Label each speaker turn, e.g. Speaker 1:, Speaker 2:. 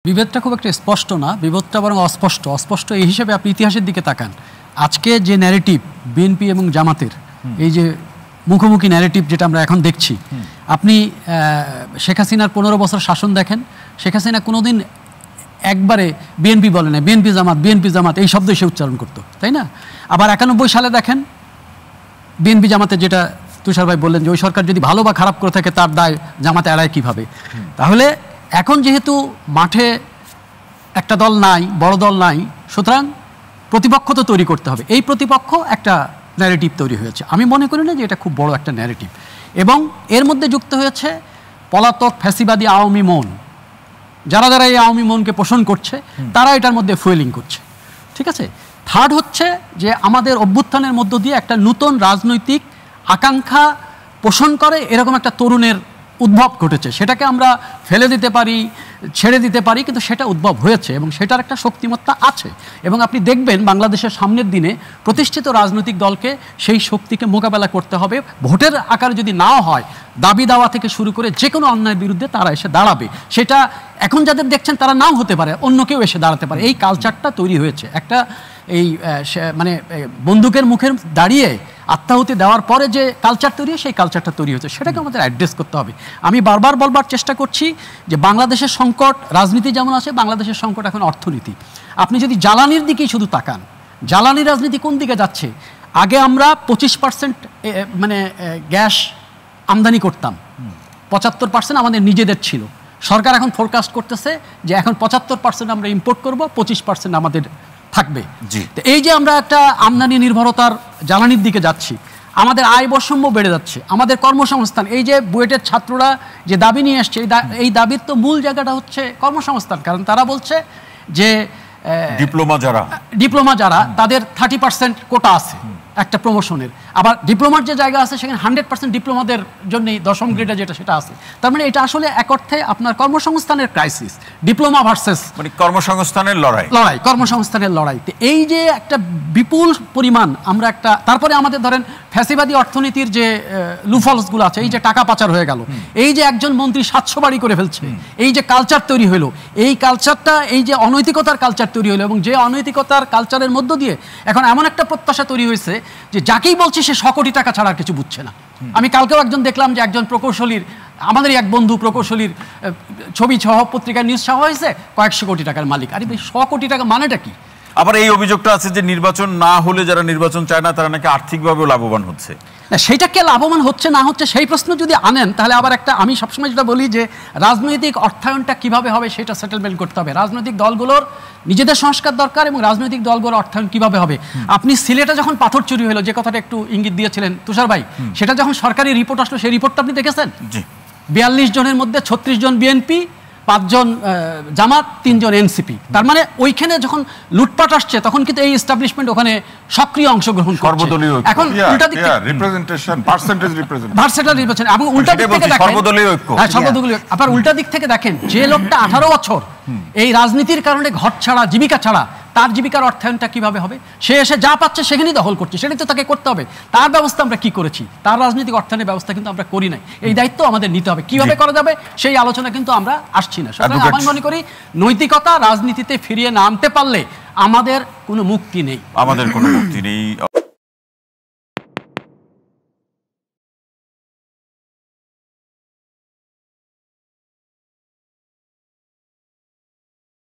Speaker 1: বিভেদটা খুব একটা স্পষ্ট না, বিভেদটা বরং অস্পষ্ট। অস্পষ্ট এই হিসেবে আপনি ইতিহাসের দিকে তাকান। আজকে যে ন্যারেটিভ বিএনপি এবং জামাতের, এই যে মুখোমুখি ন্যারেটিভ যেটা আমরা এখন দেখছি, আপনি শেখ হাসিনার 15 বছর শাসন দেখেন। শেখ হাসিনা কোনোদিন একবারে বিএনপি বলে না, বিএনপি জামাত এই শব্দই সে উচ্চারণ করতো, তাই না? আবার 91 সালে দেখেন বিএনপি জামাতে, যেটা তুষার ভাই বললেন যে ওই সরকার যদি ভালো বা খারাপ করে থাকে তার দায় জামাতে এড়ায় কীভাবে। তাহলে এখন যেহেতু মাঠে একটা দল নাই, বড় দল নাই, সুতরাং প্রতিপক্ষ তো তৈরি করতে হবে। এই প্রতিপক্ষ একটা ন্যারেটিভ তৈরি হয়েছে। আমি মনে করি না যে এটা খুব বড় একটা ন্যারেটিভ, এবং এর মধ্যে যুক্ত হয়েছে পলাতক ফ্যাসিবাদী আওয়ামী মন। যারা যারা এই আওয়ামী মনকে পোষণ করছে তারা এটার মধ্যে ফুয়েলিং করছে, ঠিক আছে? থার্ড হচ্ছে যে আমাদের অভ্যুত্থানের মধ্য দিয়ে একটা নতুন রাজনৈতিক আকাঙ্ক্ষা পোষণ করে এরকম একটা তরুণের উদ্ভব ঘটেছে। সেটাকে আমরা ফেলে দিতে পারি, ছেড়ে দিতে পারি, কিন্তু সেটা উদ্ভব হয়েছে এবং সেটার একটা শক্তিমত্তা আছে। এবং আপনি দেখবেন বাংলাদেশের সামনের দিনে প্রতিষ্ঠিত রাজনৈতিক দলকে সেই শক্তিকে মোকাবেলা করতে হবে। ভোটের আকারে যদি নাও হয়, দাবি দাওয়া থেকে শুরু করে যে কোনো অন্যায়ের বিরুদ্ধে তারা এসে দাঁড়াবে। সেটা এখন যাদের দেখছেন তারা নাও হতে পারে, অন্য কেউ এসে দাঁড়াতে পারে। এই কালচারটা তৈরি হয়েছে একটা, এই মানে বন্দুকের মুখে দাঁড়িয়ে আত্মাহুতি দেওয়ার পরে যে কালচার তৈরি হয়, সেই কালচারটা তৈরি হয়েছে, সেটাকে আমাদের অ্যাড্রেস করতে হবে। আমি বারবার বলবার চেষ্টা করছি যে বাংলাদেশের সংকট রাজনীতি যেমন আছে, বাংলাদেশের সংকট এখন অর্থনীতি। আপনি যদি জ্বালানির দিকেই শুধু তাকান, জ্বালানি রাজনীতি কোন দিকে যাচ্ছে? আগে আমরা 25% মানে গ্যাস আমদানি করতাম, 75% আমাদের নিজেদের ছিল। সরকার এখন ফোরকাস্ট করতেছে যে এখন 75% আমরা ইম্পোর্ট করব, 25% আমাদের থাকবে। এই যে আমরা একটা আমদানি নির্ভরতার জ্বালানির দিকে যাচ্ছি, আমাদের আয় বৈষম্য বেড়ে যাচ্ছে, আমাদের কর্মসংস্থান, এই যে বুয়েটের ছাত্ররা যে দাবি নিয়ে আসছে, এই দাবির তো মূল জায়গাটা হচ্ছে কর্মসংস্থান। কারণ তারা বলছে যে ডিপ্লোমা যারা তাদের 30% কোটা আছে একটা প্রমোশনের, আবার ডিপ্লোমার যে জায়গা আছে সেখানে 100% ডিপ্লোমাদের জন্যই 10ম গ্রেডে যেটা সেটা আছে। তার মানে এটা আসলে এক অর্থে আপনার কর্মসংস্থানের ক্রাইসিস, ডিপ্লোমা ভার্সেস মানে কর্মসংস্থানের লড়াই। এই যে একটা বিপুল পরিমাণ আমরা একটা, তারপরে আমাদের ধরেন ফ্যাসিবাদী অর্থনীতির যে লুফলসগুলো আছে, এই যে টাকা পাচার হয়ে গেল, এই যে একজন মন্ত্রী 700 বাড়ি করে ফেলছে, এই যে কালচার তৈরি হলো, এই কালচারটা, এই যে অনৈতিকতার কালচার তৈরি হলো, এবং যে অনৈতিকতার কালচারের মধ্য দিয়ে এখন এমন একটা প্রত্যাশা তৈরি হয়েছে যে যাকেই বলছি সে 100 কোটি টাকা ছাড়া আর কিছু বুঝছে না। আমি কালকেও একজন দেখলাম যে একজন প্রকৌশলীর, আমাদেরই এক বন্ধু প্রকৌশলীর ছবি সহ পত্রিকায় নিউজ সহ হয়েছে, কয়েকশো কোটি টাকার মালিক। আরে 100 কোটি টাকা মানেটা কি?
Speaker 2: আবার এই অভিযোগটা আছে যে নির্বাচন না হলে যারা নির্বাচন চায় না তারা নাকি আর্থিকভাবে লাভবান হচ্ছে।
Speaker 1: না, সেইটাকে লাভবান হচ্ছে না হচ্ছে সেই প্রশ্ন যদি আনেন, তাহলে আবার একটা, আমি সবসময় যেটা বলি যে রাজনৈতিক অর্থায়নটা কিভাবে হবে সেটা সেটেলমেন্ট করতে হবে। রাজনৈতিক দলগুলোর নিজেদের সংস্কার দরকার, এবং রাজনৈতিক দলগুলোর অর্থায়ন কিভাবে হবে। আপনি সিলেটে যখন পাথর চুরি হলো, যে কথাটা একটু ইঙ্গিত দিয়েছিলেন তুষার ভাই, সেটা যখন সরকারি রিপোর্ট আসলো, সেই রিপোর্টটা আপনি দেখেছেন? 42 জনের মধ্যে 36 জন বিএনপি, 5 জন জামাত, 3 জন এনসিপি। তার মানে ওইখানে যখন লুটপাট আসছে তখন কিন্তু এই এস্টাবলিশমেন্ট ওখানে সক্রিয় অংশগ্রহণ করছে। এখন উল্টা দিক থেকে রিপ্রেজেন্টেশন, পার্সেন্টেজ রিপ্রেজেন্টেশন, এবং উল্টা দিক থেকে দেখেন সর্বদলীয় ঐক্য। হ্যাঁ, সর্বদলীয়। আবার উল্টা দিক থেকে দেখেন, যে লোকটা 18 বছর এই রাজনীতির কারণে ঘর ছাড়া, জীবিকা ছাড়া, তার জীবিকার অর্থায়নটা কিভাবে হবে? সে এসে যা পাচ্ছে সেখানেই দখল করছে, সেটাই তো তাকে করতে হবে। তার ব্যবস্থা আমরা কি করেছি? তার রাজনৈতিক অর্থায়নের ব্যবস্থা কিন্তু আমরা করি নাই। এই দায়িত্ব আমাদের নিতে হবে। কিভাবে করা যাবে সেই আলোচনা কিন্তু আমরা আসছি না। সুতরাং আমি মনে করি নৈতিকতা রাজনীতিতে ফিরিয়ে না আনতে পারলে আমাদের কোনো মুক্তি নেই।